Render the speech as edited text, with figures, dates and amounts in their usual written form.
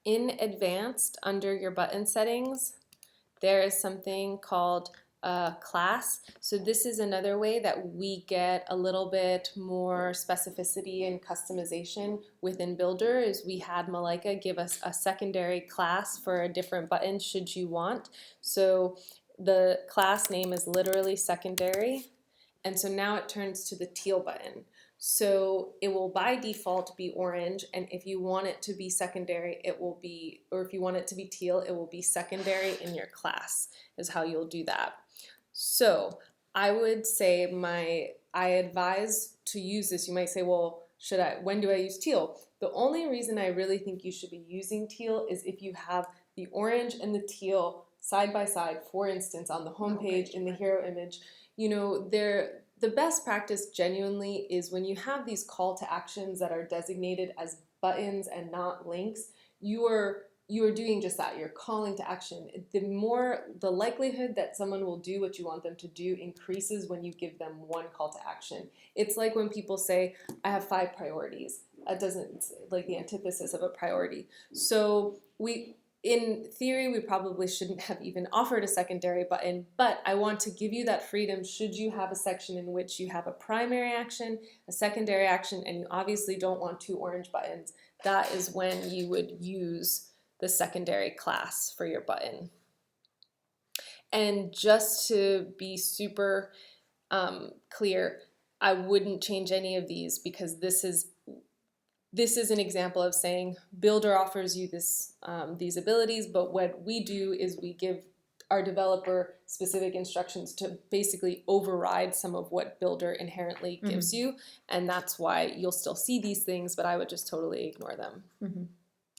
in advanced, under your button settings, there is something called a class. So this is another way that we get a little bit more specificity and customization within Builder. Is we had Malaika give us a secondary class for a different button should you want. So the class name is literally secondary, and so now it turns to the teal button. So it will by default be orange, and if you want it to be secondary, it will be, or if you want it to be teal, it will be secondary in your class, is how you'll do that. So I would say I advise to use this. You might say, well, when do I use teal? The only reason I really think you should be using teal is if you have the orange and the teal side by side, for instance, on the home page in the hero image. You know, the best practice genuinely is when you have these call to actions that are designated as buttons and not links, you are doing just that. You're calling to action. The likelihood that someone will do what you want them to do increases when you give them one call to action. It's like when people say, I have 5 priorities. It's like the antithesis of a priority. So in theory, we probably shouldn't have even offered a secondary button, but I want to give you that freedom should you have a section in which you have a primary action, a secondary action, and you obviously don't want 2 orange buttons. That is when you would use the secondary class for your button. And just to be super clear, I wouldn't change any of these because this is an example of saying Builder offers you these abilities, but what we do is we give our developer specific instructions to basically override some of what Builder inherently gives you, and that's why you'll still see these things, but I would just totally ignore them.